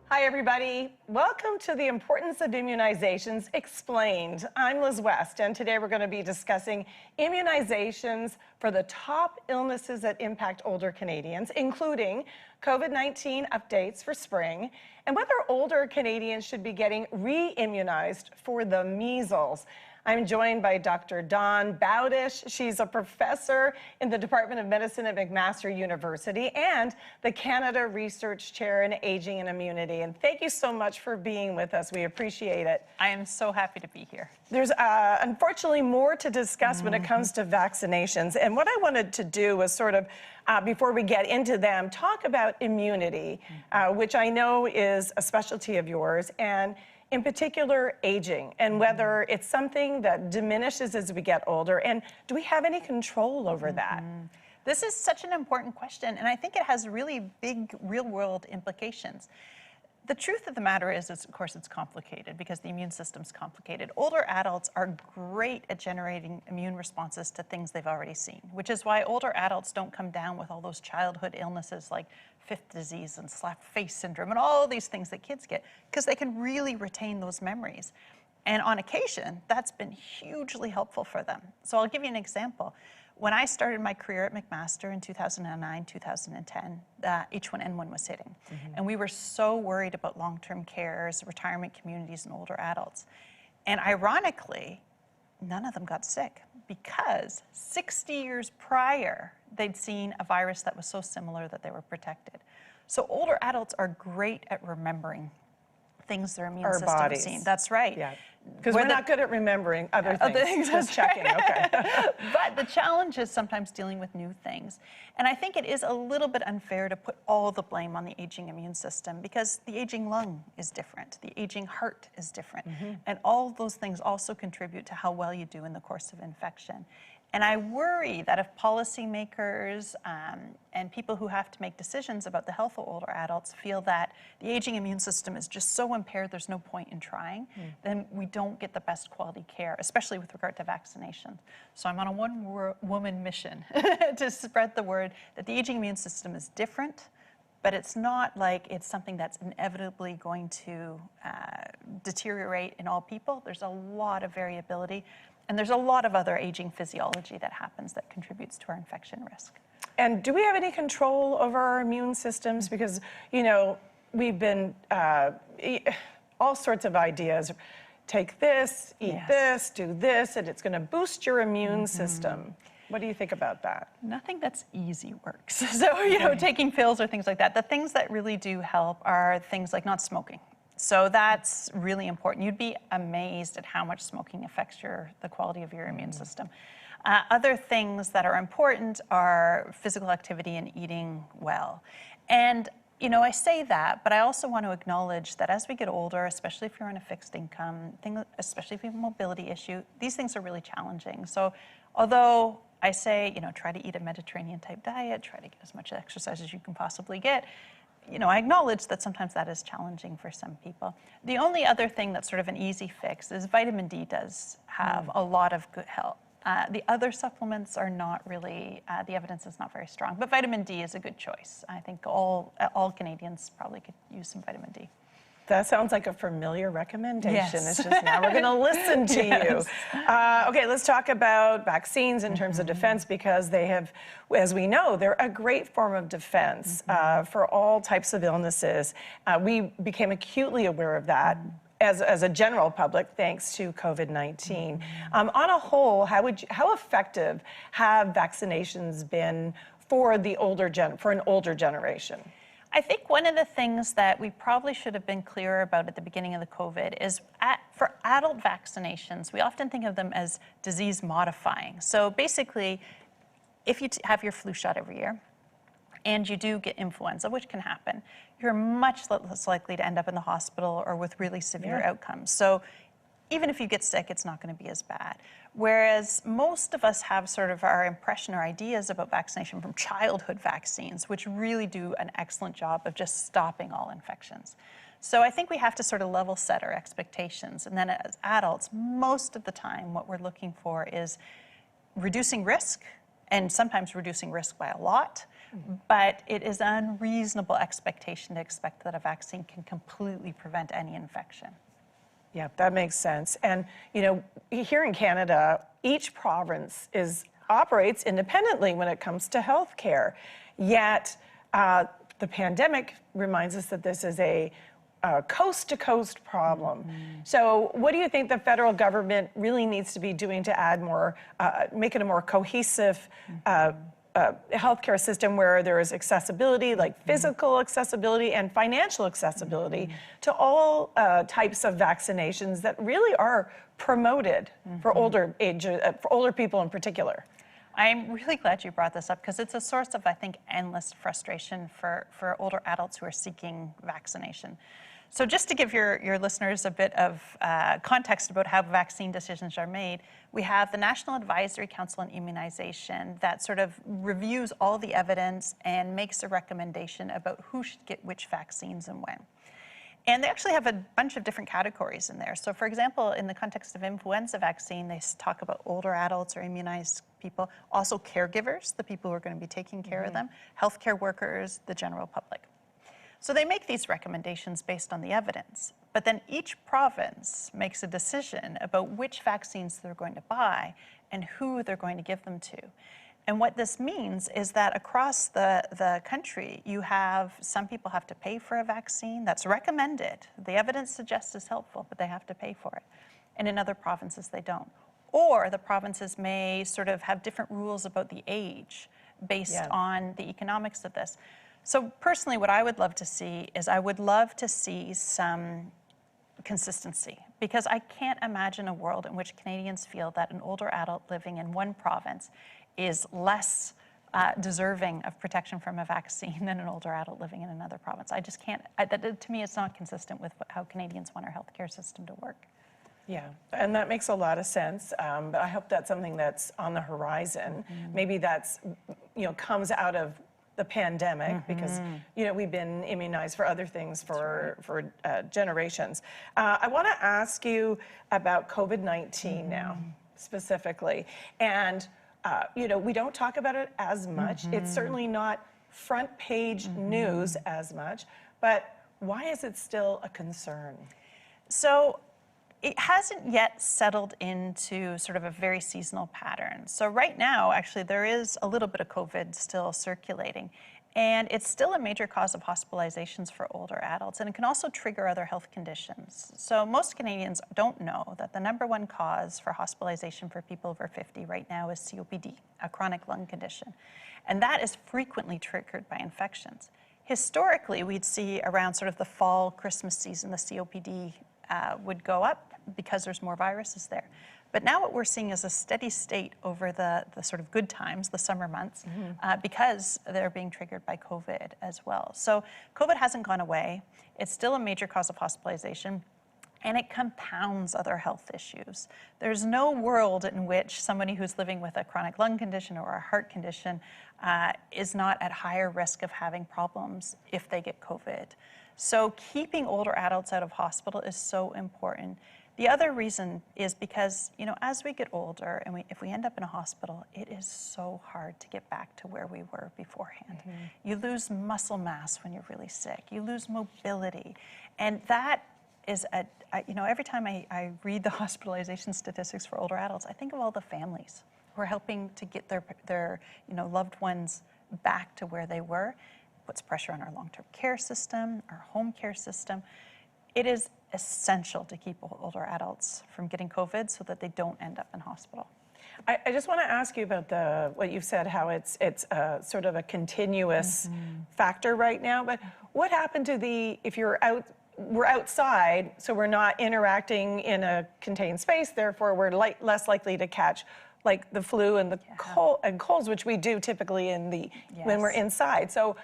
Hi, everybody. Welcome to the Importance of Immunizations Explained. I'm Liz West, and today we're going to be discussing immunizations for the top illnesses that impact older Canadians, including COVID-19 updates for spring, and whether older Canadians should be getting re-immunized for the measles. I'm joined by Dr. Dawn Bowdish. She's a professor in the Department of Medicine at McMaster University and the Canada Research Chair in Aging and Immunity. And thank you so much for being with us. We appreciate it. I am so happy to be here. There's unfortunately more to discuss when it comes to vaccinations. And what I wanted to do was sort of, before we get into them, talk about immunity, which I know is a specialty of yours, and in particular, aging, and whether it's something that diminishes as we get older, and do we have any control over that? This is such an important question, and I think it has really big real-world implications. The truth of the matter is, of course, it's complicated because the immune system's complicated. Older adults are great at generating immune responses to things they've already seen, which is why older adults don't come down with all those childhood illnesses like fifth disease and slap face syndrome and all these things that kids get, because they can really retain those memories. And on occasion, that's been hugely helpful for them. So I'll give you an example. When I started my career at McMaster in 2009, 2010, H1N1 was hitting. And we were so worried about long-term cares, retirement communities, and older adults. And ironically, none of them got sick because 60 years prior, they'd seen a virus that was so similar that they were protected. So older adults are great at remembering things their immune system has seen. That's right. Yeah. Because we're not good at remembering other things. Just checking, right. Okay. But the challenge is sometimes dealing with new things. And I think it is a little bit unfair to put all the blame on the aging immune system because the aging lung is different, the aging heart is different. And all of those things also contribute to how well you do in the course of infection. And I worry that if policymakers and people who have to make decisions about the health of older adults feel that the aging immune system is just so impaired there's no point in trying, then we don't get the best quality care, especially with regard to vaccinations. So I'm on a one-woman mission to spread the word that the aging immune system is different, but it's not like it's something that's inevitably going to deteriorate in all people. There's a lot of variability. And there's a lot of other aging physiology that happens that contributes to our infection risk. And do we have any control over our immune systems? Because, you know, we've been all sorts of ideas. Take this, eat this, do this, and it's going to boost your immune system. What do you think about that? Nothing that's easy works. So, you know, taking pills or things like that. The things that really do help are things like not smoking. So that's really important. You'd be amazed at how much smoking affects the quality of your immune system. Other things that are important are physical activity and eating well. And, you know, I say that, but I also want to acknowledge that as we get older, especially if you're on a fixed income, especially if you have a mobility issue, these things are really challenging. So although I say, you know, try to eat a Mediterranean type diet, try to get as much exercise as you can possibly get, you know, I acknowledge that sometimes that is challenging for some people. The only other thing that's sort of an easy fix is vitamin D does have a lot of good help. The other supplements are not really, the evidence is not very strong, but vitamin D is a good choice. I think all Canadians probably could use some vitamin D. That sounds like a familiar recommendation. Yes. It's just now we're going to listen to you. Okay, let's talk about vaccines in terms of defense, because they have, as we know, they're a great form of defense for all types of illnesses. We became acutely aware of that as a general public thanks to COVID-19. On a whole, how effective have vaccinations been for an older generation? I think one of the things that we probably should have been clearer about at the beginning of the COVID is for adult vaccinations, we often think of them as disease modifying. So basically, if you have your flu shot every year and you do get influenza, which can happen, you're much less likely to end up in the hospital or with really severe outcomes. So even if you get sick, it's not going to be as bad. Whereas most of us have sort of our impression or ideas about vaccination from childhood vaccines, which really do an excellent job of just stopping all infections. So I think we have to sort of level set our expectations. And then as adults, most of the time, what we're looking for is reducing risk, and sometimes reducing risk by a lot, but it is an unreasonable expectation to expect that a vaccine can completely prevent any infection. Yeah, that makes sense. And, you know, here in Canada, each province operates independently when it comes to healthcare. Yet, the pandemic reminds us that this is a coast-to-coast problem. So what do you think the federal government really needs to be doing to add more, make it a more cohesive healthcare system where there is accessibility, like physical accessibility and financial accessibility to all types of vaccinations that really are promoted for older people in particular? I'm really glad you brought this up because it's a source of, I think, endless frustration for older adults who are seeking vaccination. So just to give your listeners a bit of context about how vaccine decisions are made, we have the National Advisory Council on Immunization that sort of reviews all the evidence and makes a recommendation about who should get which vaccines and when. And they actually have a bunch of different categories in there. So for example, in the context of influenza vaccine, they talk about older adults or immunized people, also caregivers, the people who are going to be taking care of them, healthcare workers, the general public. So they make these recommendations based on the evidence, but then each province makes a decision about which vaccines they're going to buy and who they're going to give them to. And what this means is that across the country, you have some people have to pay for a vaccine that's recommended. The evidence suggests it's helpful, but they have to pay for it. And in other provinces, they don't. Or the provinces may sort of have different rules about the age based on the economics of this. So personally, what I would love to see is I would love to see some consistency, because I can't imagine a world in which Canadians feel that an older adult living in one province is less deserving of protection from a vaccine than an older adult living in another province. I just can't, to me, it's not consistent with how Canadians want our healthcare system to work. Yeah, and that makes a lot of sense, but I hope that's something that's on the horizon. Maybe that's, comes out of the pandemic, because we've been immunized for other things for generations. I want to ask you about COVID-19 now, specifically, and we don't talk about it as much. It's certainly not front page news as much, but why is it still a concern? So it hasn't yet settled into sort of a very seasonal pattern. So right now, actually, there is a little bit of COVID still circulating, and it's still a major cause of hospitalizations for older adults, and it can also trigger other health conditions. So most Canadians don't know that the #1 cause for hospitalization for people over 50 right now is COPD, a chronic lung condition, and that is frequently triggered by infections. Historically, we'd see around sort of the fall, Christmas season, the COPD would go up because there's more viruses there. But now what we're seeing is a steady state over the sort of good times, the summer months, because they're being triggered by COVID as well. So COVID hasn't gone away. It's still a major cause of hospitalization, and it compounds other health issues. There's no world in which somebody who's living with a chronic lung condition or a heart condition is not at higher risk of having problems if they get COVID. So keeping older adults out of hospital is so important. The other reason is because, as we get older and if we end up in a hospital, it is so hard to get back to where we were beforehand. You lose muscle mass when you're really sick. You lose mobility. And that is, every time I read the hospitalization statistics for older adults, I think of all the families who are helping to get their loved ones back to where they were. Puts pressure on our long-term care system, our home care system. It is essential to keep older adults from getting COVID so that they don't end up in hospital. I just want to ask you about what you've said, how it's sort of a continuous factor right now, but what happened to if we're outside, so we're not interacting in a contained space, therefore we're less likely to catch like the flu and the colds, which we do typically when we're inside. So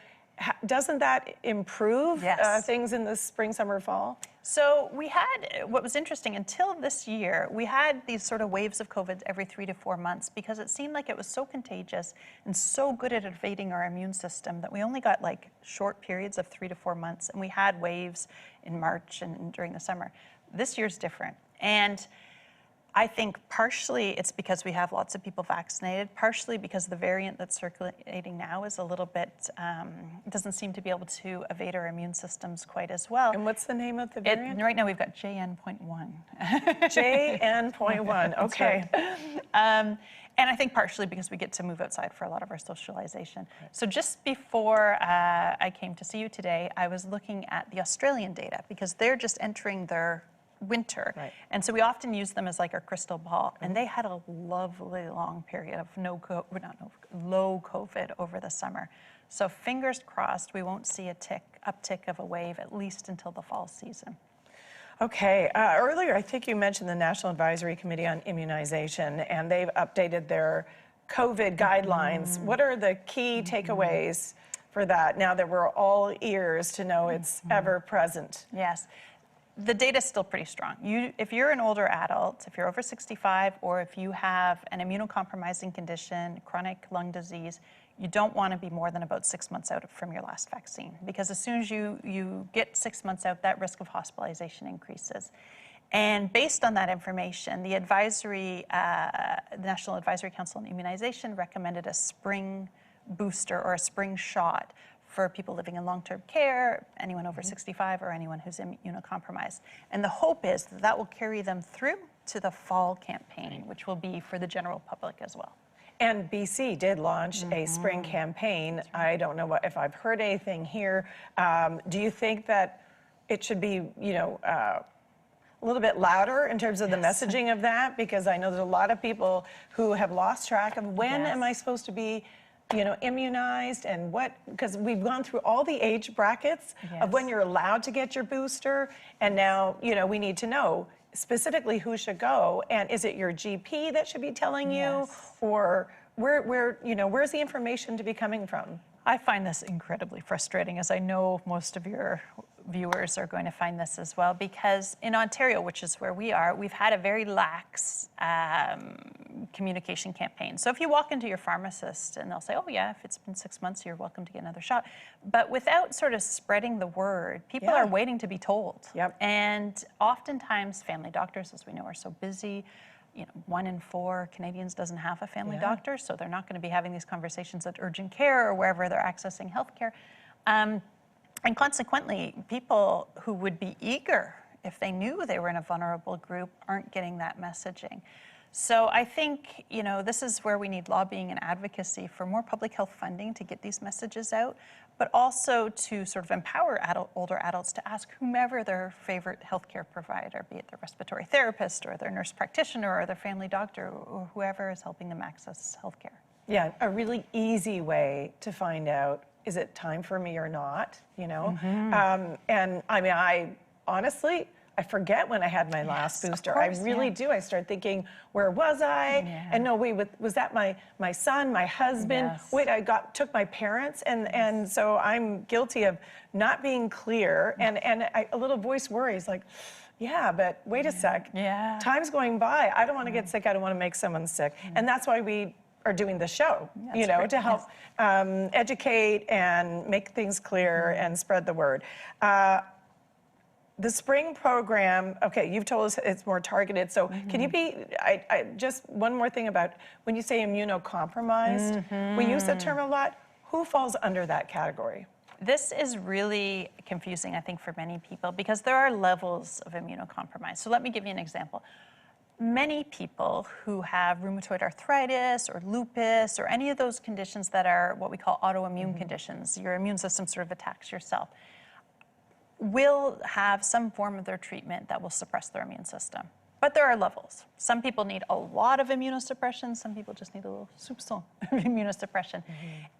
doesn't that improve things in the spring, summer, fall? So we had, what was interesting, until this year, we had these sort of waves of COVID every 3 to 4 months because it seemed like it was so contagious and so good at evading our immune system that we only got like short periods of 3 to 4 months, and we had waves in March and during the summer. This year's different. And I think partially it's because we have lots of people vaccinated, partially because the variant that's circulating now is a little bit, doesn't seem to be able to evade our immune systems quite as well. And what's the name of the variant? Right now we've got JN.1. JN.1, okay. And I think partially because we get to move outside for a lot of our socialization. Right. So just before I came to see you today, I was looking at the Australian data because they're just entering their winter. Right. And so we often use them as like our crystal ball. And they had a lovely long period of low COVID over the summer. So fingers crossed we won't see a uptick of a wave at least until the fall season. Okay, earlier I think you mentioned the National Advisory Committee on Immunization, and they've updated their COVID guidelines. What are the key takeaways for that now that we're all ears to know it's ever present? Yes. The data is still pretty strong. If you're an older adult, if you're over 65, or if you have an immunocompromising condition, chronic lung disease, you don't want to be more than about 6 months out from your last vaccine, because as soon as you get 6 months out, that risk of hospitalization increases. And based on that information, the National Advisory Council on Immunization recommended a spring booster or a spring shot for people living in long-term care, anyone over 65, or anyone who's immunocompromised. And the hope is that that will carry them through to the fall campaign, which will be for the general public as well. And BC did launch a spring campaign. I don't know if I've heard anything here. Do you think that it should be, a little bit louder in terms of the messaging of that? Because I know there's a lot of people who have lost track of when am I supposed to be immunized and what, because we've gone through all the age brackets of when you're allowed to get your booster, and now, we need to know specifically who should go, and is it your GP that should be telling you, or where's the information to be coming from? I find this incredibly frustrating, as I know most of your viewers are going to find this as well, because in Ontario, which is where we are, we've had a very lax communication campaign. So if you walk into your pharmacist and they'll say, oh yeah, if it's been 6 months, you're welcome to get another shot. But without sort of spreading the word, people are waiting to be told. And oftentimes family doctors, as we know, are so busy. 1 in 4 Canadians doesn't have a family doctor, so they're not going to be having these conversations at urgent care or wherever they're accessing healthcare. And consequently, people who would be eager if they knew they were in a vulnerable group aren't getting that messaging. So I think, this is where we need lobbying and advocacy for more public health funding to get these messages out, but also to sort of empower older adults to ask whomever their favorite healthcare provider, be it their respiratory therapist or their nurse practitioner or their family doctor or whoever is helping them access healthcare. Yeah, a really easy way to find out, is it time for me or not, and I mean, I honestly, I forget when I had my last booster. Course, I really do. I start thinking, where was I? And no, wait, was that my son, my husband? Wait, I took my parents, and so I'm guilty of not being clear, and a little voice worries, like, yeah, but wait a sec. Time's going by. I don't want to get sick. I don't want to make someone sick, and that's why we are doing the show, to help educate and make things clear and spread the word. The spring program, okay, you've told us it's more targeted, so can you just one more thing about when you say immunocompromised, we use that term a lot. Who falls under that category? This is really confusing, I think, for many people, because there are levels of immunocompromise. So let me give you an example. Many people who have rheumatoid arthritis or lupus or any of those conditions that are what we call autoimmune conditions, your immune system sort of attacks yourself, will have some form of their treatment that will suppress their immune system. But there are levels. Some people need a lot of immunosuppression, some people just need a little soupçon of immunosuppression.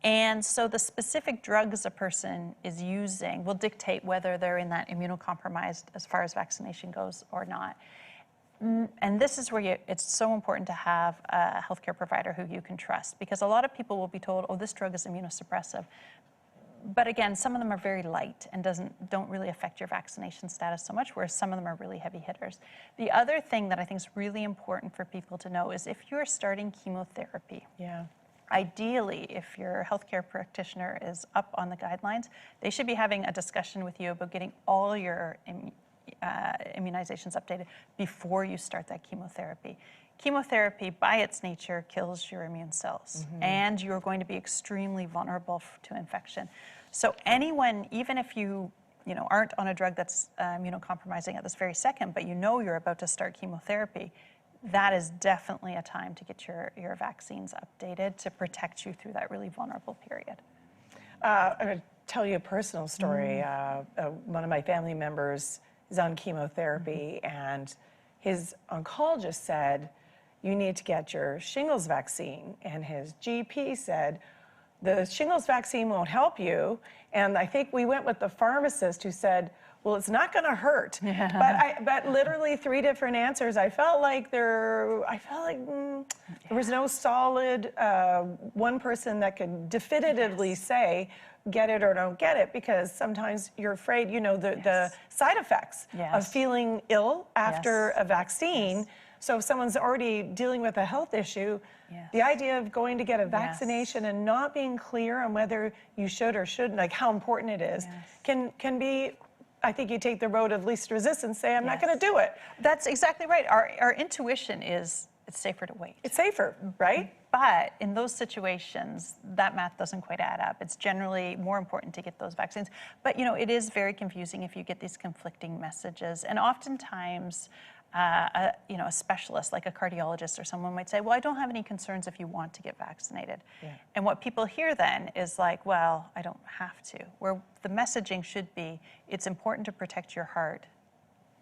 And so the specific drugs a person is using will dictate whether they're in that immunocompromised as far as vaccination goes or not. And this is where it's so important to have a healthcare provider who you can trust, because a lot of people will be told, oh, this drug is immunosuppressive. But again, some of them are very light and don't really affect your vaccination status so much, whereas some of them are really heavy hitters. The other thing that I think is really important for people to know is if you're starting chemotherapy, ideally, if your healthcare practitioner is up on the guidelines, they should be having a discussion with you about getting all your immunizations updated before you start that chemotherapy. Chemotherapy, by its nature, kills your immune cells, and you're going to be extremely vulnerable to infection. So anyone, even if you aren't on a drug that's immunocompromising at this very second, but you're about to start chemotherapy, that is definitely a time to get your vaccines updated to protect you through that really vulnerable period. I'm going to tell you a personal story. One of my family members is on chemotherapy, and his oncologist said, you need to get your shingles vaccine. And his GP said, the shingles vaccine won't help you. And I think we went with the pharmacist who said, well, it's not going to hurt. Yeah. But literally 3 different answers. I felt like there was no solid one person that could definitively say, get it or don't get it, because sometimes you're afraid, the side effects of feeling ill after a vaccine. So if someone's already dealing with a health issue, the idea of going to get a vaccination and not being clear on whether you should or shouldn't, like how important it is, can be, I think you take the road of least resistance, say, I'm not going to do it. That's exactly right. Our intuition is it's safer to wait. It's safer, right? But in those situations, that math doesn't quite add up. It's generally more important to get those vaccines. But, it is very confusing if you get these conflicting messages. And oftentimes, a specialist like a cardiologist or someone might say, well, I don't have any concerns if you want to get vaccinated. And what people hear then is like, well, I don't have to. Where the messaging should be, it's important to protect your heart,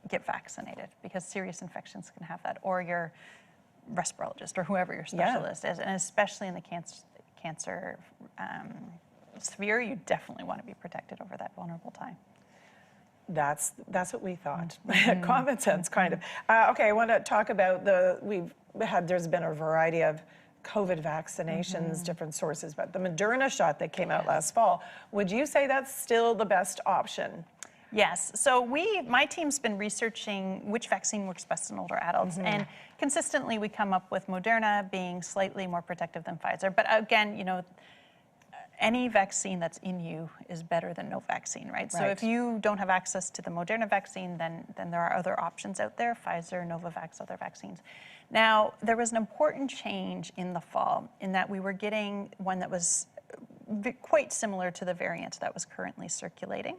get vaccinated, because serious infections can have that, or your respirologist or whoever your specialist is. And especially in the cancer sphere, you definitely want to be protected over that vulnerable time. That's what we thought. Common sense, kind of. Okay, I want to talk about there's been a variety of COVID vaccinations, different sources, but the Moderna shot that came out last fall, would you say that's still the best option? Yes, so my team's been researching which vaccine works best in older adults, and consistently we come up with Moderna being slightly more protective than Pfizer. But again, any vaccine that's in you is better than no vaccine, right? So if you don't have access to the Moderna vaccine, then there are other options out there, Pfizer, Novavax, other vaccines. Now, there was an important change in the fall in that we were getting one that was quite similar to the variant that was currently circulating.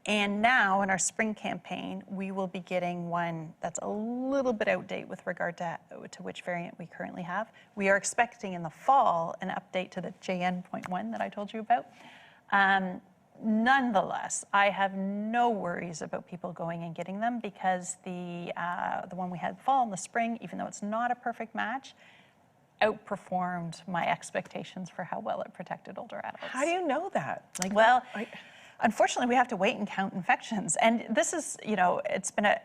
And now in our spring campaign, we will be getting one that's a little bit outdated with regard to which variant we currently have. We are expecting in the fall an update to the JN.1 that I told you about. Nonetheless, I have no worries about people going and getting them, because the one we had fall and the spring, even though it's not a perfect match, outperformed my expectations for how well it protected older adults. How do you know that? Unfortunately, we have to wait and count infections. And this is, it's been a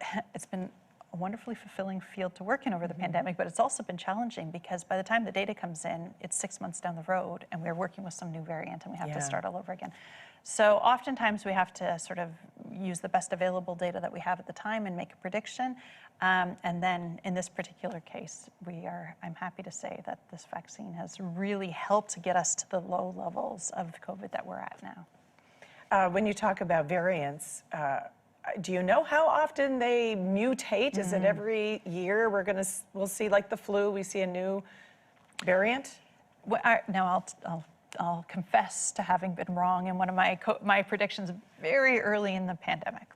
wonderfully fulfilling field to work in over the pandemic, but it's also been challenging because by the time the data comes in, it's 6 months down the road and we're working with some new variant and we have to start all over again. So oftentimes we have to sort of use the best available data that we have at the time and make a prediction. And then in this particular case, I'm happy to say that this vaccine has really helped get us to the low levels of COVID that we're at now. When you talk about variants, do you know how often they mutate? Is it every year we'll see, like the flu, we see a new variant? Well, now I'll confess to having been wrong in one of my predictions very early in the pandemic.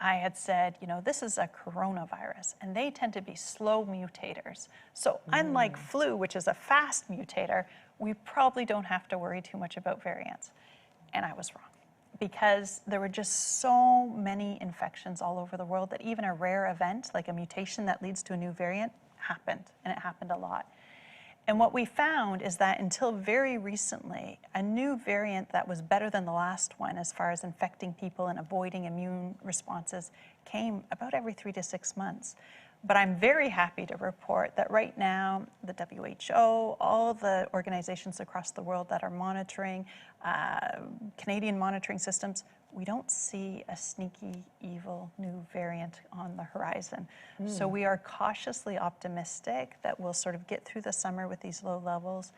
I had said, this is a coronavirus, and they tend to be slow mutators. So unlike flu, which is a fast mutator, we probably don't have to worry too much about variants. And I was wrong, because there were just so many infections all over the world that even a rare event, like a mutation that leads to a new variant, happened, and it happened a lot. And what we found is that until very recently, a new variant that was better than the last one as far as infecting people and avoiding immune responses came about every 3 to 6 months. But I'm very happy to report that right now, the WHO, all of the organizations across the world that are monitoring, Canadian monitoring systems, we don't see a sneaky, evil new variant on the horizon. So we are cautiously optimistic that we'll sort of get through the summer with these low levels.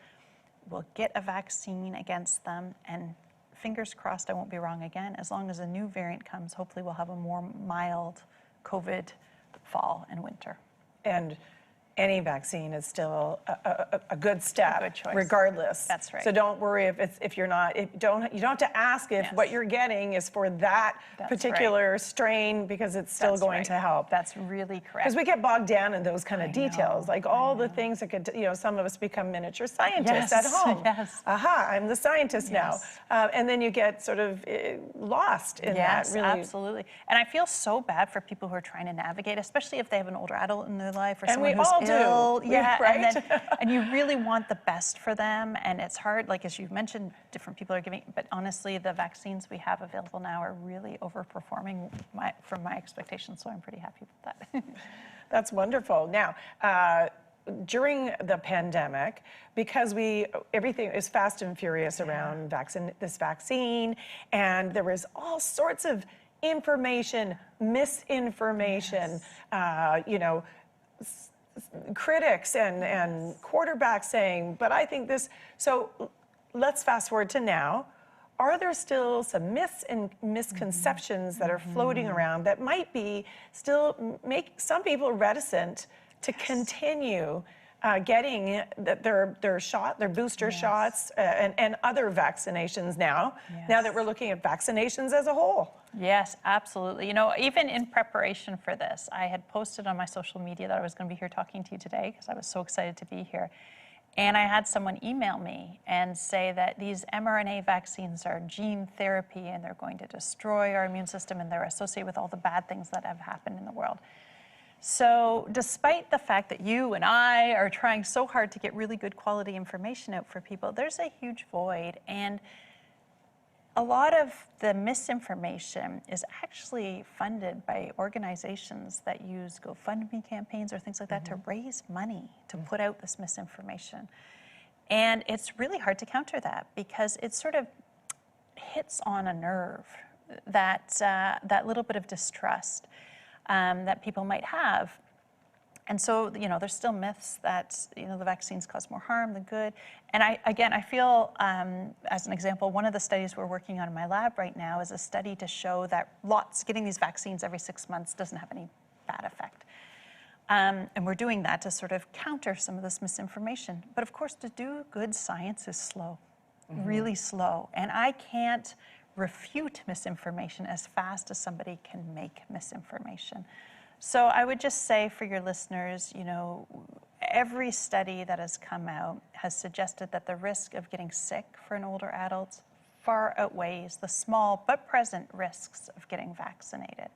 We'll get a vaccine against them, and fingers crossed I won't be wrong again. As long as a new variant comes, hopefully we'll have a more mild COVID fall and winter. And any vaccine is still a good step, A good choice. regardless. That's right. So don't worry if you're not. You don't have to ask if Yes. what you're getting is for that That's particular strain, because it's still That's going right. to help. That's really correct. Because we get bogged down in those kind of details, like all the know. things that could, some of us become miniature scientists Yes, at home. yes. Aha, I'm the scientist Yes. now. And then you get sort of lost in that, Yes, really. absolutely. And I feel so bad for people who are trying to navigate, especially if they have an older adult in their life or And someone we who's all do. ill. Yeah, Right? and you really want the best for them, and it's hard. Like as you mentioned, different people are giving, but honestly, the vaccines we have available now are really overperforming from my expectations. So I'm pretty happy with that. That's wonderful. Now, during the pandemic, because everything is fast and furious around this vaccine, and there was all sorts of information, misinformation, critics and quarterbacks saying, but I think this. So let's fast forward to now. Are there still some myths and misconceptions that are floating around that might be still make some people reticent to continue getting their booster shots and other vaccinations now that we're looking at vaccinations as a whole? Yes, absolutely. Even in preparation for this, I had posted on my social media that I was going to be here talking to you today because I was so excited to be here. And I had someone email me and say that these mRNA vaccines are gene therapy and they're going to destroy our immune system and they're associated with all the bad things that have happened in the world. So despite the fact that you and I are trying so hard to get really good quality information out for people, there's a huge void. And a lot of the misinformation is actually funded by organizations that use GoFundMe campaigns or things like that to raise money to put out this misinformation. And it's really hard to counter that because it sort of hits on a nerve, that little bit of distrust that people might have. And so, there's still myths that, the vaccines cause more harm than good. And I feel, as an example, one of the studies we're working on in my lab right now is a study to show that getting these vaccines every 6 months doesn't have any bad effect. And we're doing that to sort of counter some of this misinformation. But of course, to do good science is slow, really slow. And I can't refute misinformation as fast as somebody can make misinformation. So I would just say for your listeners, every study that has come out has suggested that the risk of getting sick for an older adult far outweighs the small but present risks of getting vaccinated.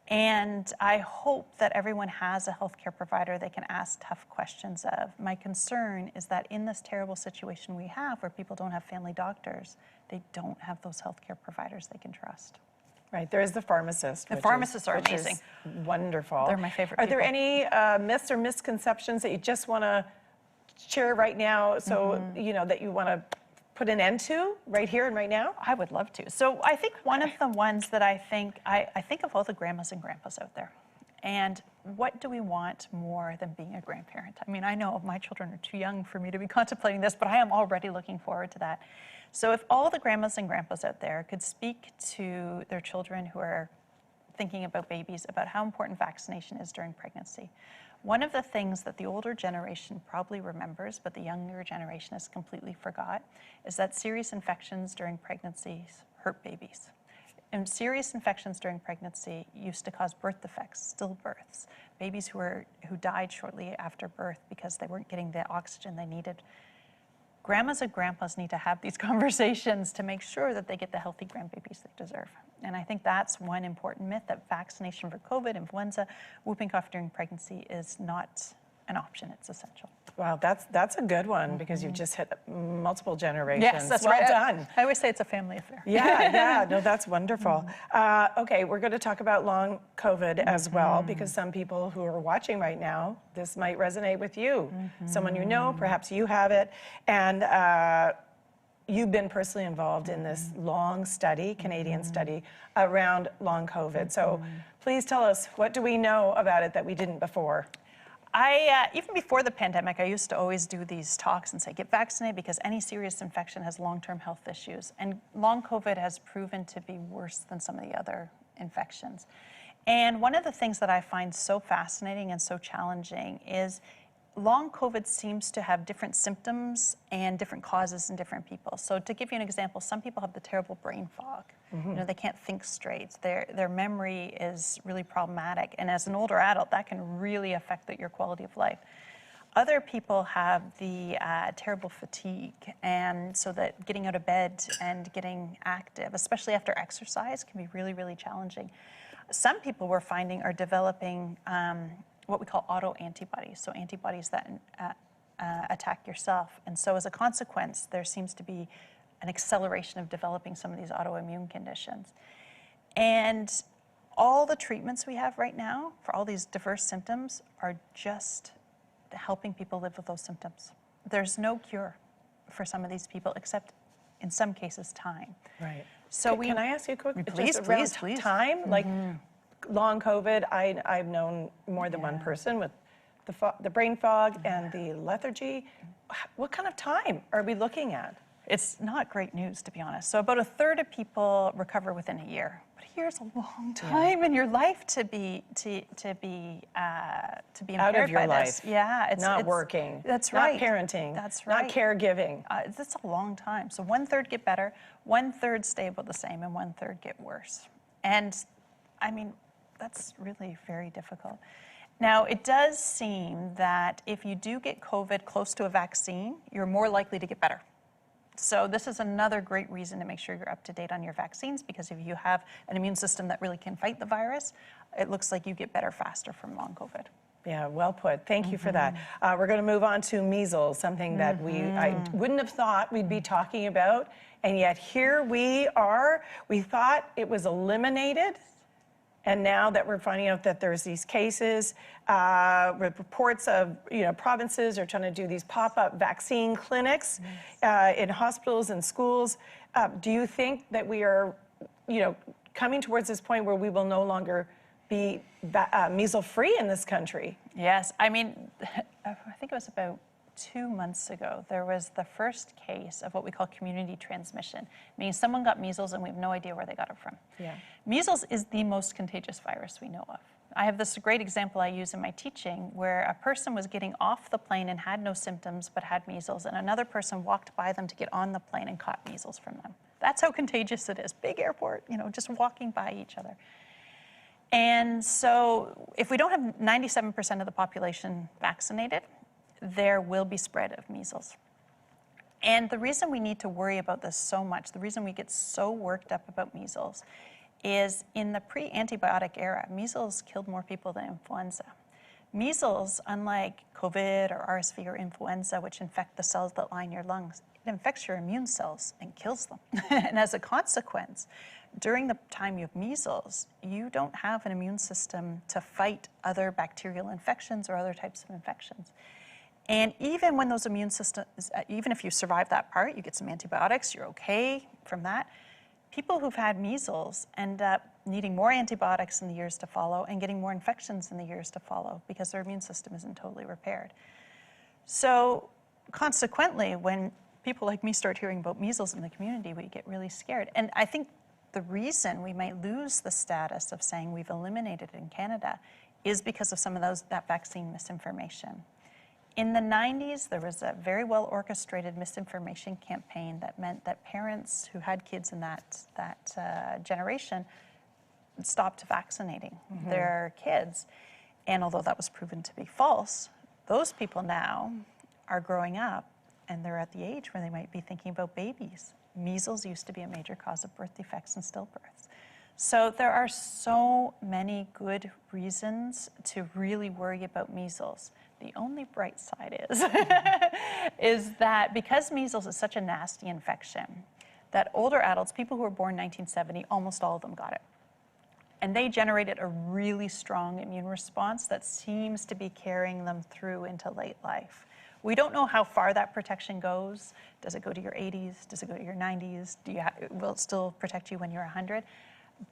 And I hope that everyone has a healthcare provider they can ask tough questions of. My concern is that in this terrible situation we have where people don't have family doctors, they don't have those healthcare providers they can trust. Right, there is the pharmacist. The pharmacists are amazing. Is wonderful. They're my favorite Are there people. any myths or misconceptions that you just want to share right now so, that you want to put an end to right here and right now? I would love to. So I think one of the ones that I think of all the grandmas and grandpas out there. And what do we want more than being a grandparent? I mean, I know my children are too young for me to be contemplating this, but I am already looking forward to that. So if all the grandmas and grandpas out there could speak to their children who are thinking about babies, about how important vaccination is during pregnancy. One of the things that the older generation probably remembers, but the younger generation has completely forgot, is that serious infections during pregnancies hurt babies. And serious infections during pregnancy used to cause birth defects, stillbirths, babies who died shortly after birth because they weren't getting the oxygen they needed. Grandmas and grandpas need to have these conversations to make sure that they get the healthy grandbabies they deserve. And I think that's one important myth, that vaccination for COVID, influenza, whooping cough during pregnancy is not an option, it's essential. Wow, that's a good one because you've just hit multiple generations. Yes, that's well right. done. I always say it's a family affair. Yeah, no, that's wonderful. Okay, we're going to talk about long COVID as well because some people who are watching right now, this might resonate with you. Someone you know, perhaps you have it, and you've been personally involved in this long study, Canadian study, around long COVID. So please tell us, what do we know about it that we didn't before? Even before the pandemic, I used to always do these talks and say, get vaccinated because any serious infection has long-term health issues. And long COVID has proven to be worse than some of the other infections. And one of the things that I find so fascinating and so challenging is long COVID seems to have different symptoms and different causes in different people. So to give you an example, some people have the terrible brain fog. You know, they can't think straight. Their memory is really problematic. And as an older adult, that can really affect your quality of life. Other people have the terrible fatigue, and so that getting out of bed and getting active, especially after exercise, can be really, really challenging. Some people we're finding are developing what we call autoantibodies, so antibodies that attack yourself. And so as a consequence, there seems to be an acceleration of developing some of these autoimmune conditions. And all the treatments we have right now for all these diverse symptoms are just helping people live with those symptoms. There's no cure for some of these people, except in some cases, time. Right. So Can I ask you a quick Please, just around please. time? Like long COVID, I've known more than one person with the brain fog and the lethargy. What kind of time are we looking at? It's not great news, to be honest. So about a third of people recover within a year. But a year is a long time in your life to be impaired Out of your by life. this. Yeah, it's Not working. That's right. Not parenting. That's right. Not caregiving. That's a long time. So 1/3 get better, 1/3 stay about the same, and 1/3 get worse. And I mean, that's really very difficult. Now, it does seem that if you do get COVID close to a vaccine, you're more likely to get better. So this is another great reason to make sure you're up to date on your vaccines, because if you have an immune system that really can fight the virus, it looks like you get better faster from long COVID. Yeah, well put. Thank you for that. We're going to move on to measles, something that I wouldn't have thought we'd be talking about, and yet here we are. We thought it was eliminated, and now that we're finding out that there's these cases, with reports of provinces are trying to do these pop-up vaccine clinics in hospitals and schools. Do you think that we are, coming towards this point where we will no longer be measles-free in this country? Yes, I mean, I think it was about 2 months ago, there was the first case of what we call community transmission, meaning someone got measles and we have no idea where they got it from. Yeah. Measles is the most contagious virus we know of. I have this great example I use in my teaching where a person was getting off the plane and had no symptoms but had measles, and another person walked by them to get on the plane and caught measles from them. That's how contagious it is. Big airport, just walking by each other. And so if we don't have 97% of the population vaccinated, there will be spread of measles. And the reason we need to worry about this so much, the reason we get so worked up about measles, is in the pre-antibiotic era, measles killed more people than influenza. Measles, unlike COVID or RSV or influenza, which infect the cells that line your lungs, it infects your immune cells and kills them. And as a consequence, during the time you have measles, you don't have an immune system to fight other bacterial infections or other types of infections. And even when those immune systems, even if you survive that part, you get some antibiotics, you're okay from that, people who've had measles end up needing more antibiotics in the years to follow and getting more infections in the years to follow because their immune system isn't totally repaired. So consequently, when people like me start hearing about measles in the community, we get really scared. And I think the reason we might lose the status of saying we've eliminated it in Canada is because of some of that vaccine misinformation. In the 90s, there was a very well orchestrated misinformation campaign that meant that parents who had kids in that generation stopped vaccinating their kids. And although that was proven to be false, those people now are growing up and they're at the age where they might be thinking about babies. Measles used to be a major cause of birth defects and stillbirths. So there are so many good reasons to really worry about measles. The only bright side is that because measles is such a nasty infection, that older adults, people who were born 1970, almost all of them got it. And they generated a really strong immune response that seems to be carrying them through into late life. We don't know how far that protection goes. Does it go to your 80s? Does it go to your 90s? Will it still protect you when you're 100?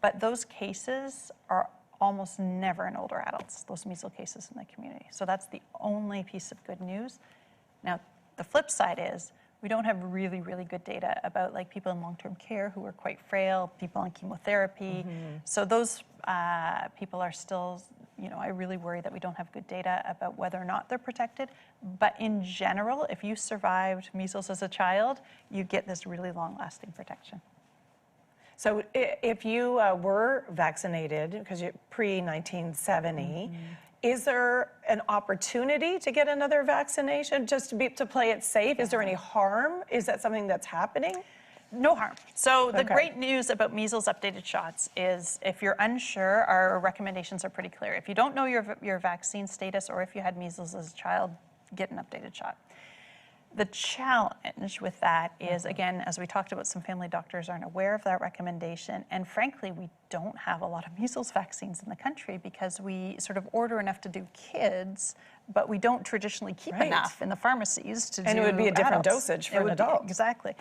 But those cases are almost never in older adults, those measles cases in the community. So that's the only piece of good news. Now, the flip side is We don't have really, really good data about like people in long-term care who are quite frail, people on chemotherapy. So those people are still, I really worry that we don't have good data about whether or not they're protected. But in general, if you survived measles as a child, you get this really long-lasting protection. So if you were vaccinated, because you're pre-1970, is there an opportunity to get another vaccination just to play it safe? Is there any harm? Is that something that's happening? No harm. So the great news about measles updated shots is if you're unsure, our recommendations are pretty clear. If you don't know your vaccine status or if you had measles as a child, get an updated shot. The challenge with that is, again, as we talked about, some family doctors aren't aware of that recommendation. And frankly, we don't have a lot of measles vaccines in the country because we sort of order enough to do kids, but we don't traditionally keep enough in the pharmacies to do And it would be a different adults. dosage for an adult. Exactly.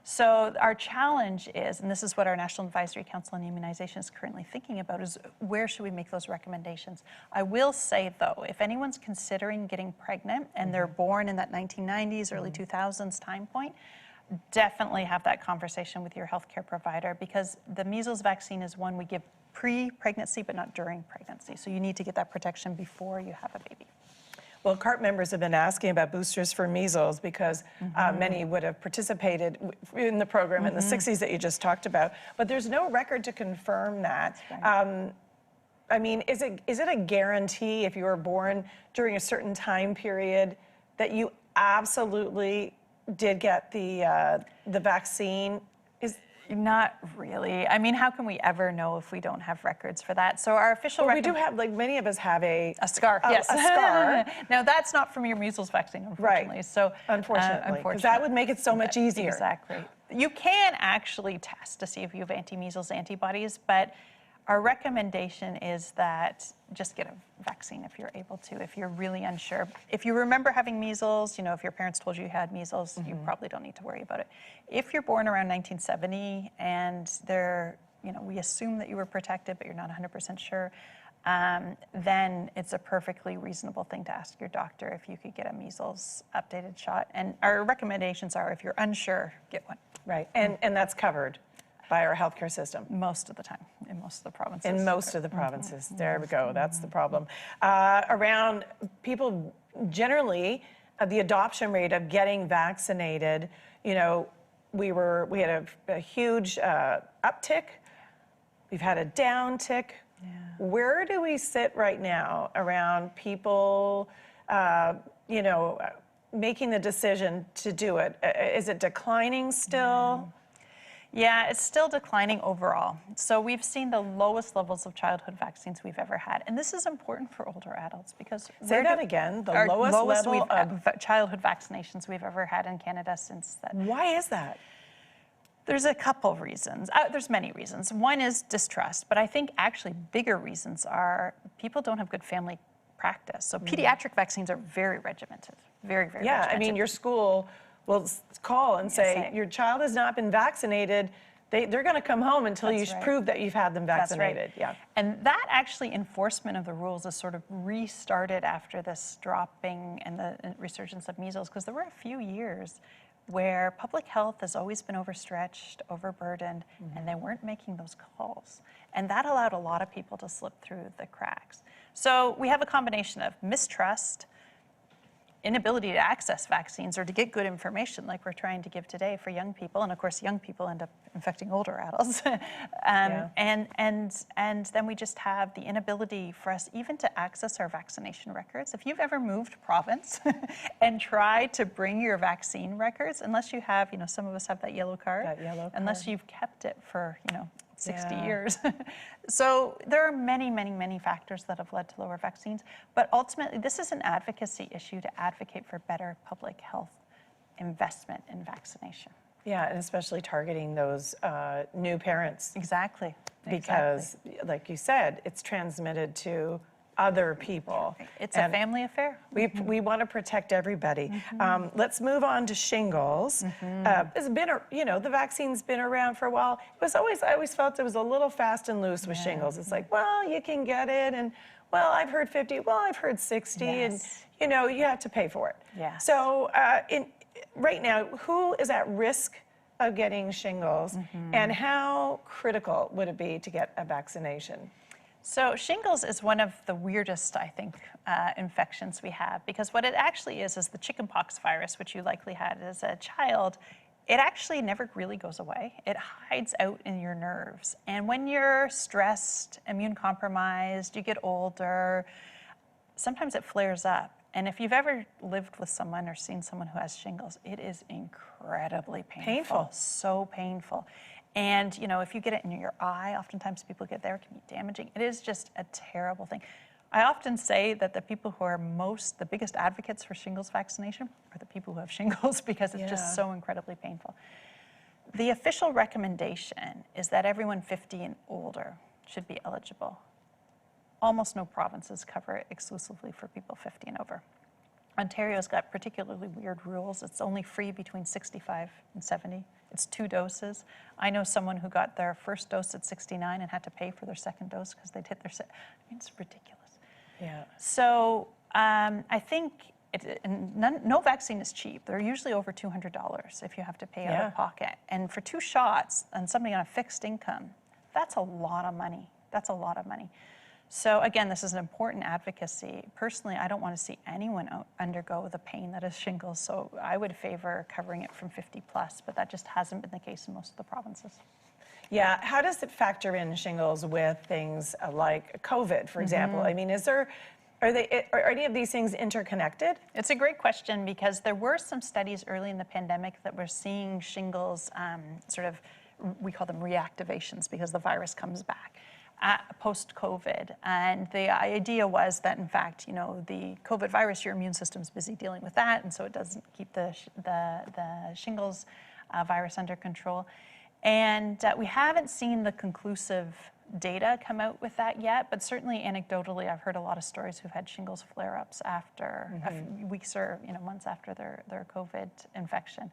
So our challenge is, and this is what our National Advisory Council on Immunization is currently thinking about, is where should we make those recommendations? I will say, though, if anyone's considering getting pregnant and they're born in that 1990s, early 2000s time point, definitely have that conversation with your healthcare provider because the measles vaccine is one we give pre-pregnancy but not during pregnancy. So you need to get that protection before you have a baby. Well, CART members have been asking about boosters for measles because many would have participated in the program in the 60s that you just talked about, but there's no record to confirm that. Right. I mean, is it a guarantee if you were born during a certain time period that you absolutely did get the vaccine? Not really. I mean, how can we ever know if we don't have records for that? So our official we do have, like many of us have a scar. Yes, a scar. Now that's not from your measles vaccine, unfortunately. Right. So unfortunately, because that would make it so much easier. Exactly. You can actually test to see if you have anti-measles antibodies, but our recommendation is that just get a vaccine if you're able to, if you're really unsure. If you remember having measles, if your parents told you had measles, you probably don't need to worry about it. If you're born around 1970 and we assume that you were protected, but you're not 100% sure, then it's a perfectly reasonable thing to ask your doctor if you could get a measles updated shot. And our recommendations are if you're unsure, get one. Right, and that's covered by our healthcare system. Most of the time, in most of the provinces. In most of the provinces. There we go. That's the problem. Around people generally, the adoption rate of getting vaccinated, we had a huge uptick. We've had a downtick. Yeah. Where do we sit right now around people, making the decision to do it? Is it declining still? Yeah, it's still declining overall. So we've seen the lowest levels of childhood vaccines we've ever had. And this is important for older adults because... Say that again, the lowest level of childhood vaccinations we've ever had in Canada since then. Why is that? There's a couple of reasons. There's many reasons. One is distrust, but I think actually bigger reasons are people don't have good family practice. So pediatric vaccines are very regimented, very, very regimented. Yeah, I mean, your school will call and say, your child has not been vaccinated. They're going to come home until you prove that you've had them vaccinated. That's right. Yeah. And that actually enforcement of the rules is sort of restarted after this dropping and the resurgence of measles, because there were a few years where public health has always been overstretched, overburdened, and they weren't making those calls. And that allowed a lot of people to slip through the cracks. So we have a combination of mistrust, inability to access vaccines or to get good information like we're trying to give today for young people. And of course, young people end up infecting older adults. And then we just have the inability for us even to access our vaccination records. If you've ever moved province and tried to bring your vaccine records, unless you have, some of us have that yellow card, unless you've kept it for, 60 years. So there are many, many, many factors that have led to lower vaccines, but ultimately this is an advocacy issue to advocate for better public health investment in vaccination. Yeah, and especially targeting those new parents. Exactly. Because, like you said, it's transmitted to other people. It's a family affair. We want to protect everybody. Let's move on to shingles. It's been, the vaccine's been around for a while. I always felt it was a little fast and loose with shingles. It's like, well, you can get it, and well, I've heard 50, well, I've heard 60, and you have to pay for it. Yeah. So right now, who is at risk of getting shingles, and how critical would it be to get a vaccination? So shingles is one of the weirdest, I think, infections we have, because what it actually is the chickenpox virus, which you likely had as a child. It actually never really goes away. It hides out in your nerves. And when you're stressed, immune compromised, you get older, sometimes it flares up. And if you've ever lived with someone or seen someone who has shingles, it is incredibly painful. So painful. And if you get it in your eye, oftentimes people get there, it can be damaging. It is just a terrible thing. I often say that the people who are the biggest advocates for shingles vaccination are the people who have shingles, because it's just so incredibly painful. The official recommendation is that everyone 50 and older should be eligible. Almost no provinces cover it exclusively for people 50 and over. Ontario's got particularly weird rules. It's only free between 65 and 70. It's 2 doses. I know someone who got their first dose at 69 and had to pay for their second dose because they'd hit their it's ridiculous. Yeah. So I think no vaccine is cheap. They're usually over $200 if you have to pay out of pocket. And for 2 shots and somebody on a fixed income, that's a lot of money. That's a lot of money. So again, this is an important advocacy. Personally, I don't want to see anyone undergo the pain that is shingles, so I would favor covering it from 50 plus, but that just hasn't been the case in most of the provinces. Yeah, how does it factor in shingles with things like COVID, for example? I mean, are any of these things interconnected? It's a great question, because there were some studies early in the pandemic that were seeing shingles we call them reactivations, because the virus comes back post-COVID. And the idea was that, in fact, the COVID virus, your immune system's busy dealing with that, and so it doesn't keep the shingles virus under control. And we haven't seen the conclusive data come out with that yet, but certainly anecdotally, I've heard a lot of stories who've had shingles flare-ups after weeks or months after their COVID infection.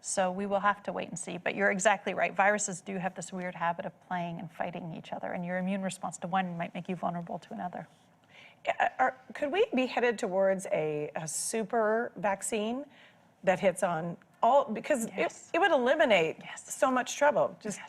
So we will have to wait and see. But you're exactly right. Viruses do have this weird habit of playing and fighting each other, and your immune response to one might make you vulnerable to another. Could we be headed towards a super vaccine that hits on all, because it would eliminate so much trouble, just,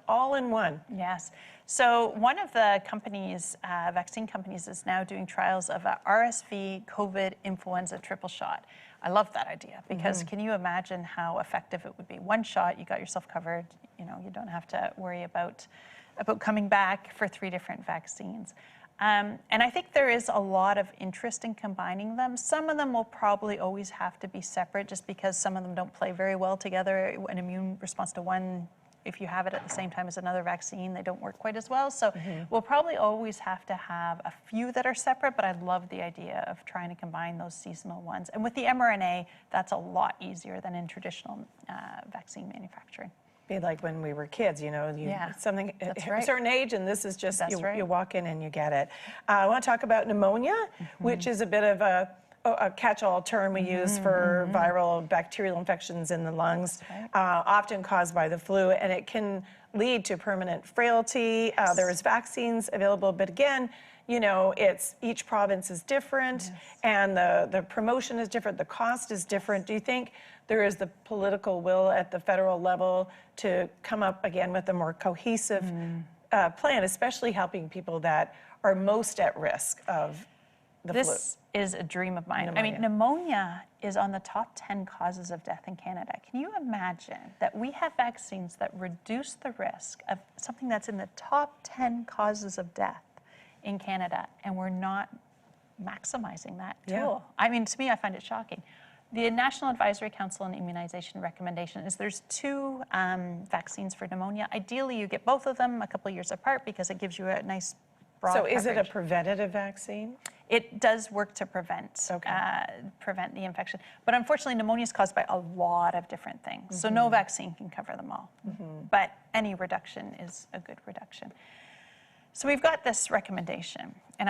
all in one. Yes. So one of the companies, vaccine companies, is now doing trials of a RSV, COVID, influenza triple shot. I love that idea, because can you imagine how effective it would be? One shot, you got yourself covered. You don't have to worry about coming back for 3 different vaccines. And I think there is a lot of interest in combining them. Some of them will probably always have to be separate, just because some of them don't play very well together. An immune response to one, if you have it at the same time as another vaccine, they don't work quite as well. So we'll probably always have to have a few that are separate, but I love the idea of trying to combine those seasonal ones. And with the mRNA, that's a lot easier than in traditional vaccine manufacturing. Be like when we were kids, something at a certain age, and this is just, you walk in and you get it. I want to talk about pneumonia, which is a bit of a catch-all term we use for viral bacterial infections in the lungs, often caused by the flu, and it can lead to permanent frailty. There is vaccines available, but again, it's each province is different, and the promotion is different, the cost is different. Do you think there is the political will at the federal level to come up again with a more cohesive plan, especially helping people that are most at risk of the flu? This is a dream of mine. I mean, pneumonia is on the top 10 causes of death in Canada. Can you imagine that we have vaccines that reduce the risk of something that's in the top 10 causes of death in Canada, and we're not maximizing that tool? I mean, to me, I find it shocking. The National Advisory Council on Immunization recommendation is there's 2 vaccines for pneumonia. Ideally, you get both of them a couple of years apart, because it gives you a nice broad So is it a coverage. preventative vaccine? It does work to prevent the infection. But unfortunately, pneumonia is caused by a lot of different things. So no vaccine can cover them all. But any reduction is a good reduction. So we've got this recommendation. And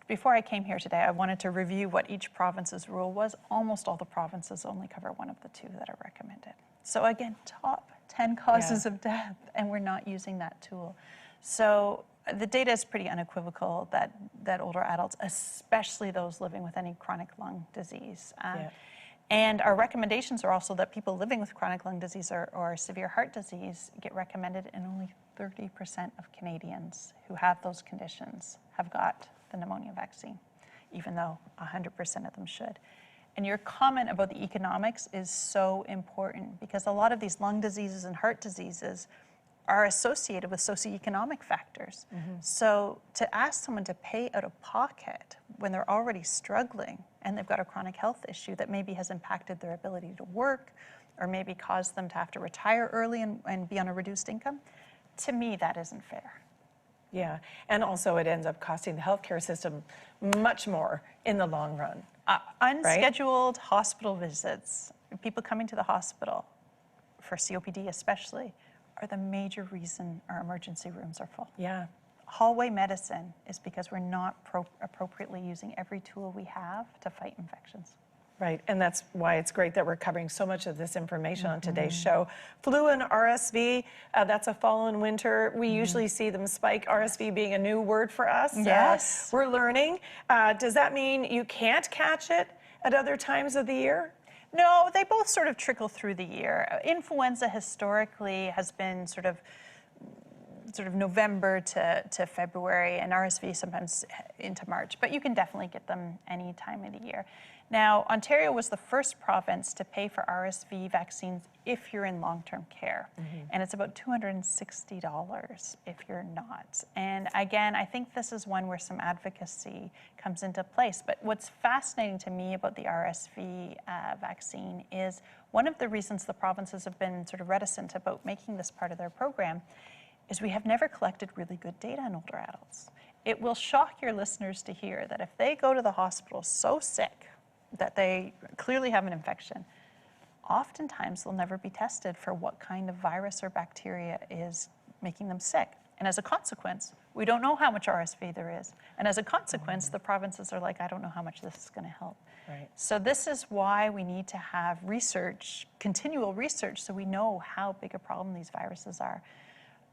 before I came here today, I wanted to review what each province's rule was. Almost all the provinces only cover one of the 2 that are recommended. So again, top 10 causes of death, and we're not using that tool. So the data is pretty unequivocal that older adults, especially those living with any chronic lung disease, And our recommendations are also that people living with chronic lung disease or severe heart disease get recommended, and only 30% of Canadians who have those conditions have got the pneumonia vaccine, even though 100% of them should. And your comment about the economics is so important, because a lot of these lung diseases and heart diseases are associated with socioeconomic factors. So to ask someone to pay out of pocket when they're already struggling and they've got a chronic health issue that maybe has impacted their ability to work or maybe caused them to have to retire early and be on a reduced income, to me, that isn't fair. Yeah, and also it ends up costing the healthcare system much more in the long run. Unscheduled hospital visits, people coming to the hospital for COPD especially, are the major reason our emergency rooms are full. Yeah. Hallway medicine is because we're not appropriately using every tool we have to fight infections. Right, and that's why it's great that we're covering so much of this information on today's show. Flu and RSV, that's a fall and winter. We usually see them spike, RSV being a new word for us. Yes. We're learning. Does that mean you can't catch it at other times of the year? No, they both sort of trickle through the year. Influenza historically has been sort of November to February, and RSV sometimes into March, but you can definitely get them any time of the year. Now, Ontario was the first province to pay for RSV vaccines if you're in long-term care, and it's about $260 if you're not. And again, I think this is one where some advocacy comes into place. But what's fascinating to me about the RSV vaccine is one of the reasons the provinces have been sort of reticent about making this part of their program is we have never collected really good data on older adults. It will shock your listeners to hear that if they go to the hospital so sick that they clearly have an infection, oftentimes they'll never be tested for what kind of virus or bacteria is making them sick. And as a consequence, we don't know how much RSV there is. And as a consequence, the provinces are like, I don't know how much this is going to help. Right. So this is why we need to have research, continual research, so we know how big a problem these viruses are.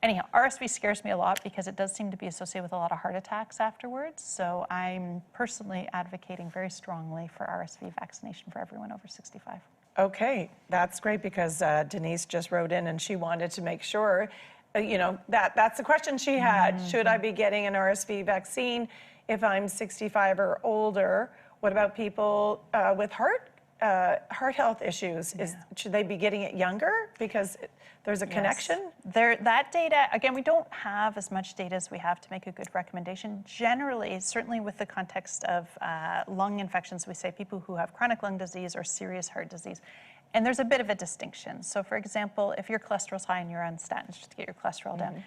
Anyhow, RSV scares me a lot because it does seem to be associated with a lot of heart attacks afterwards. So I'm personally advocating very strongly for RSV vaccination for everyone over 65. Okay, that's great, because Denise just wrote in and she wanted to make sure, that's the question she had. Should I be getting an RSV vaccine if I'm 65 or older? What about people with heart health issues? Should they be getting it younger because there's a connection? That data, again, we don't have as much data as we have to make a good recommendation. Generally, certainly with the context of lung infections, we say people who have chronic lung disease or serious heart disease. And there's a bit of a distinction. So for example, if your cholesterol's high and you're on statins just to get your cholesterol down,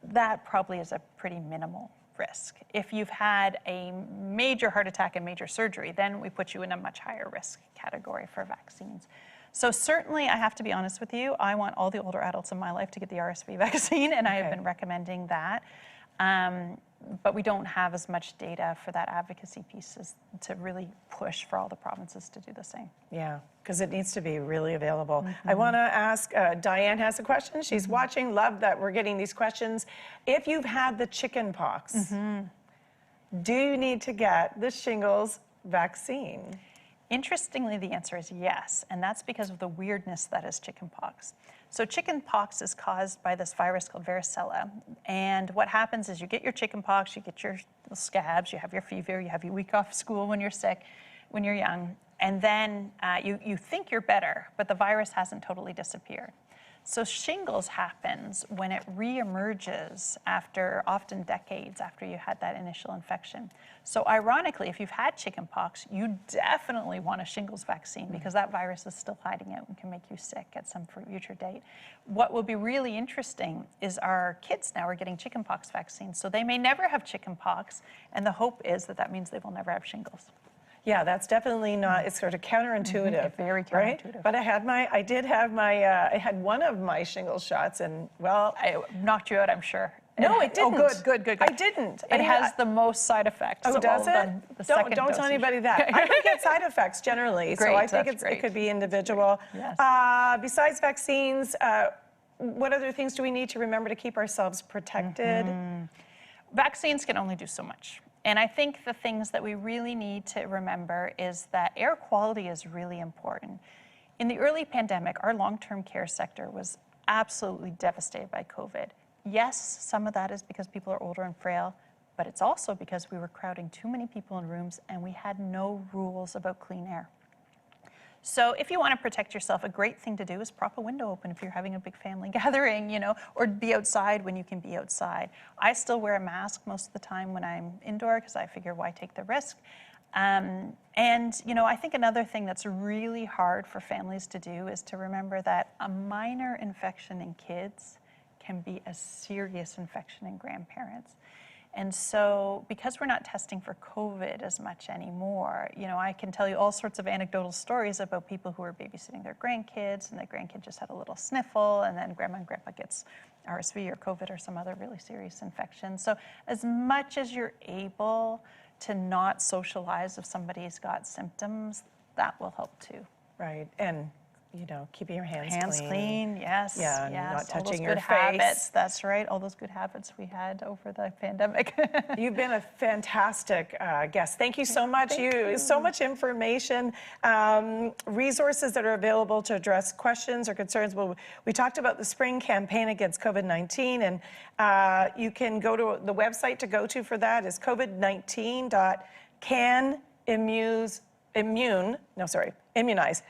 that probably is a pretty minimal risk. If you've had a major heart attack and major surgery, then we put you in a much higher risk category for vaccines. So certainly, I have to be honest with you, I want all the older adults in my life to get the RSV vaccine, and I have been recommending that. But we don't have as much data for that advocacy piece to really push for all the provinces to do the same. Yeah, because it needs to be really available. I want to ask, Diane has a question. She's watching. Love that we're getting these questions. If you've had the chicken pox, do you need to get the shingles vaccine? Interestingly, the answer is yes, and that's because of the weirdness that is chickenpox. So chickenpox is caused by this virus called varicella, and what happens is you get your chickenpox, you get your scabs, you have your fever, you have your week off school when you're sick, when you're young, and then you think you're better, but the virus hasn't totally disappeared. So shingles happens when it reemerges after often decades after you had that initial infection. So ironically, if you've had chickenpox, you definitely want a shingles vaccine because that virus is still hiding out and can make you sick at some future date. What will be really interesting is our kids now are getting chickenpox vaccines. So they may never have chickenpox, and the hope is that that means they will never have shingles. Yeah, that's definitely not, it's sort of counterintuitive. Very counterintuitive. Right? But I had I had one of my shingles shots, and well, I knocked you out, I'm sure. No, it didn't. Oh, good. I didn't. It has the most side effects. Oh, does it? Don't tell anybody that. I don't get side effects generally, so I think it could be individual. Yes. Besides vaccines, what other things do we need to remember to keep ourselves protected? Vaccines can only do so much. And I think the things that we really need to remember is that air quality is really important. In the early pandemic, our long-term care sector was absolutely devastated by COVID. Yes, some of that is because people are older and frail, but it's also because we were crowding too many people in rooms and we had no rules about clean air. So if you want to protect yourself, a great thing to do is prop a window open if you're having a big family gathering, you know, or be outside when you can be outside. I still wear a mask most of the time when I'm indoor because I figure why take the risk. And, you know, I think another thing that's really hard for families to do is to remember that a minor infection in kids can be a serious infection in grandparents. And so because we're not testing for COVID as much anymore, you know, I can tell you all sorts of anecdotal stories about people who are babysitting their grandkids and the grandkid just had a little sniffle and then grandma and grandpa gets RSV or COVID or some other really serious infection. So as much as you're able to not socialize if somebody's got symptoms, that will help too. Right, and you know, keeping your hands clean, yes. Yeah, yes. not touching all those your good face. Habits, that's right, all those good habits we had over the pandemic. You've been a fantastic guest. Thank you so much. Thank you. So much information, resources that are available to address questions or concerns. Well, we talked about the spring campaign against COVID-19, and you can go to the website to go to for that is covid19.immunize.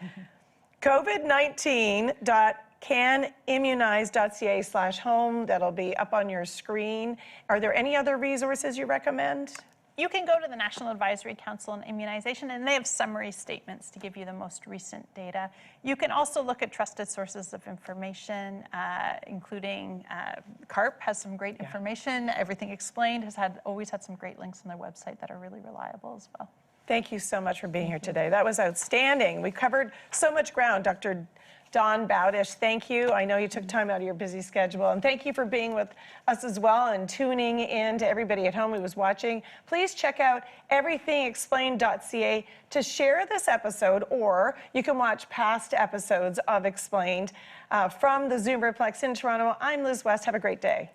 covid19.canimmunize.ca/home. That'll be up on your screen. Are there any other resources you recommend? You can go to the National Advisory Council on Immunization, and they have summary statements to give you the most recent data. You can also look at trusted sources of information, including CARP has some great information. Everything Explained has always had some great links on their website that are really reliable as well. Thank you so much for being here today. That was outstanding. We covered so much ground. Dr. Dawn Bowdish, thank you. I know you took time out of your busy schedule. And thank you for being with us as well and tuning in to everybody at home who was watching. Please check out everythingexplained.ca to share this episode, or you can watch past episodes of Explained from the Zoom Replex in Toronto. I'm Liz West. Have a great day.